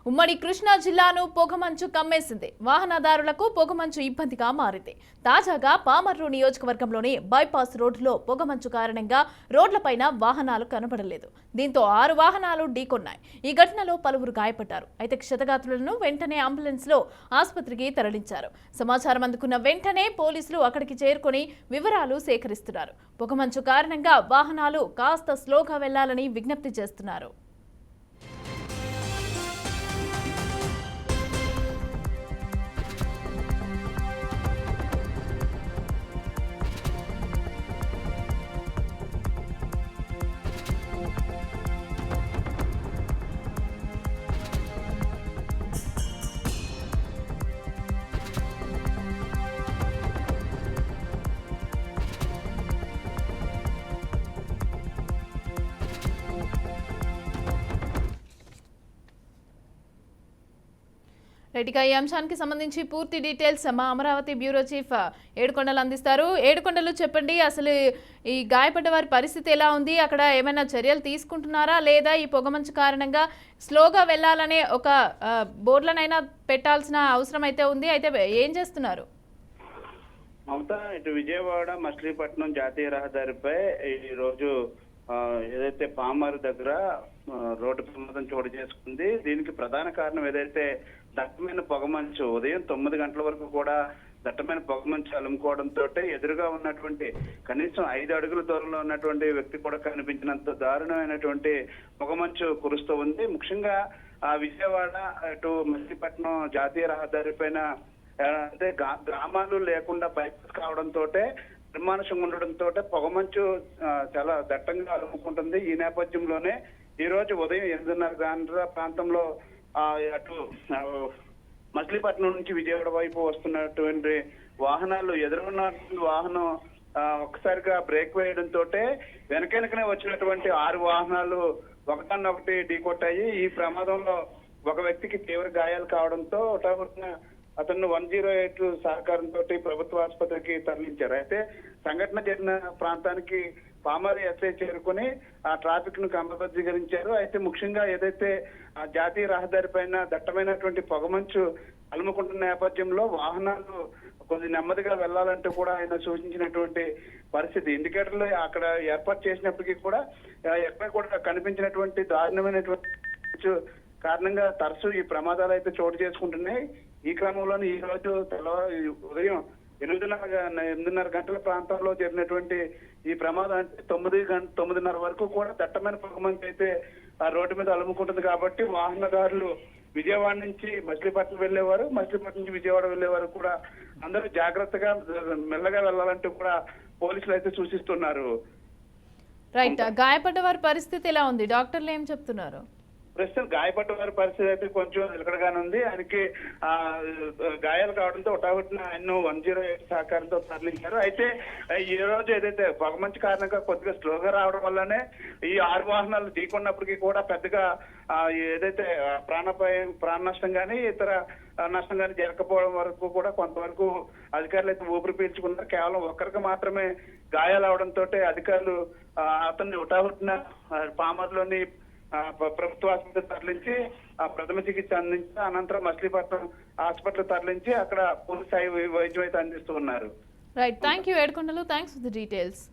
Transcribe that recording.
ఉమ్మడి కృష్ణా జిల్లాను పొగమంచు కమ్మేసింది. వాహనదారులకు పొగమంచు ఇబ్బందిగా మారింది. తాజాగా పామర్రు నియోజకవర్గంలోని బైపాస్ రోడ్డులో పొగమంచు కారణంగా రోడ్లపైన వాహనాలు కనబడలేదు. దీంతో 6 వాహనాలు ఢీకొన్నాయి. ఈ ఘటనలో పలువురు గాయపడ్డారు. అయితే క్షతగాత్రులను వెంటనే అంబులెన్స్ లో ఆసుపత్రికి తరలించారు. సమాచారం అందుకున్న వెంటనే పోలీసులు అక్కడికి చేరుకొని వివరాలు సేకరిస్తున్నారు. పొగమంచు కారణంగా వాహనాలు కాస్త స్లోగా వెళ్లాలని విజ్ఞప్తి చేస్తున్నారు. రైట్గా ఈ అంశానికి సంబంధించి పూర్తి డీటెయిల్స్ మా అమరావతి బ్యూరో చీఫ్ ఏడుకొండలు అందిస్తారు. ఏడుకొండలు, చెప్పండి, అసలు ఈ గాయపడ్డ వారి పరిస్థితి ఎలా ఉంది? అక్కడ ఏమైనా చర్యలు తీసుకుంటున్నారా, లేదా ఈ పొగమంచు కారణంగా స్లోగా వెళ్లాలనే ఒక బోర్డులనైనా పెట్టాల్సిన అవసరం అయితే ఉంది? అయితే ఏం చేస్తున్నారు? మమతా, ఇటు విజయవాడ మచిలీపట్నం జాతీయ రహదారిపై ఈ రోజు ఏదైతే పామర్ దగ్గర రోడ్డు ప్రమాదం చోటు చేసుకుంది. దీనికి ప్రధాన కారణం ఏదైతే దట్టమైన పొగమంచు ఉదయం 9 గంటల వరకు కూడా దట్టమైన పొగమంచు అలుముకోవడంతో ఎదురుగా ఉన్నటువంటి కనీసం 5 అడుగుల దూరంలో ఉన్నటువంటి వ్యక్తి కూడా కనిపించినంత దారుణమైనటువంటి పొగమంచు కురుస్తూ ఉంది. ముఖ్యంగా ఆ విజయవాడ అటు మచిలీపట్నం జాతీయ రహదారి పైన అంటే గ్రామాలు లేకుండా బైపాస్ కావడంతో నిర్మానుషంగా ఉండడంతో పొగమంచు చాలా దట్టంగా అలుముకుంటుంది. ఈ నేపథ్యంలోనే ఈ రోజు ఉదయం 8:30 గంటల ప్రాంతంలో అటు మచిలీపట్నం నుంచి విజయవాడ వైపు వస్తున్నటువంటి వాహనాలు ఎదురున్న వాహనం ఒక్కసారిగా బ్రేక్ వేయడంతో వెనకనే వచ్చినటువంటి 6 వాహనాలు ఒకటన్నొకటి ఢీకొట్టాయి. ఈ ప్రమాదంలో ఒక వ్యక్తికి తీవ్ర గాయాలు కావడంతో అతను 108 సహకారంతో ప్రభుత్వ ఆసుపత్రికి తరలించారు. అయితే సంఘటన జరిగిన ప్రాంతానికి పామర్ ఎస్ఐ చేరుకుని ఆ ట్రాఫిక్ ను క్రమబద్ధీకరించారు. అయితే ముఖ్యంగా ఏదైతే జాతీయ రహదారి పైన దట్టమైనటువంటి పొగమంచు అలుముకుంటున్న నేపథ్యంలో వాహనాలు కొద్ది నెమ్మదిగా వెళ్లాలంటూ కూడా ఆయన సూచించినటువంటి పరిస్థితి. ఇండికేటర్లు అక్కడ ఏర్పాటు చేసినప్పటికీ కూడా ఎక్కడ కూడా కనిపించినటువంటి దారుణమైనటువంటి కారణంగా తరచూ ఈ ప్రమాదాలు అయితే చోటు చేసుకుంటున్నాయి. ఈ క్రమంలోనే ఈ రోజు ఉదయం 8:30 గంటల ప్రాంతంలో జరిగినటువంటి ఈ ప్రమాదం అంటే 9:30 వరకు కూడా దట్టమైన పొగమంచు అయితే ఆ రోడ్డు మీద అలుముకుంటుంది. కాబట్టి వాహనదారులు విజయవాడ నుంచి మచిలీపట్నం వెళ్లేవారు, మచిలీపట్నం నుంచి విజయవాడ వెళ్లేవారు కూడా అందరూ జాగ్రత్తగా మెల్లగా వెళ్లాలంటూ కూడా పోలీసులు అయితే సూచిస్తున్నారు. రైట్, గాయపడ్డ వారి పరిస్థితి ఎలా ఉంది? డాక్టర్లు ఏం చెప్తున్నారు? ప్రస్తుతం గాయపడ్డ వారి పరిస్థితి అయితే కొంచెం నిలకడగానే ఉంది. ఆయనకి గాయాలు కావడంతో ఒకటిన ఆయన 108 సహకారంతో తరలించారు. అయితే ఈ రోజు ఏదైతే పొగమంచు కారణంగా కొద్దిగా స్లోగా రావడం వల్లనే ఈ 6 వాహనాలు ఢీకొన్నప్పటికీ కూడా పెద్దగా ఏదైతే ప్రాణ నష్టం కానీ ఇతర నష్టం కానీ జరగకపోవడం వరకు కూడా కొంతవరకు అధికారులు అయితే ఊపిరి పీల్చుకున్నారు. కేవలం ఒక్కరికి మాత్రమే గాయాలు అవడంతో అధికారులు అతన్ని హుటాహుటిన పామర్లోని ప్రభుత్వ ఆసుపత్రి తరలించి ప్రథమ చికిత్స అందించి అనంతరం మచిలీపట్నం హాస్పిటల్ తరలించి అక్కడ పూర్తి స్థాయి వైద్యం అయితే అందిస్తూ ఉన్నారు. Right, thank you Edukondalu, thanks for the details.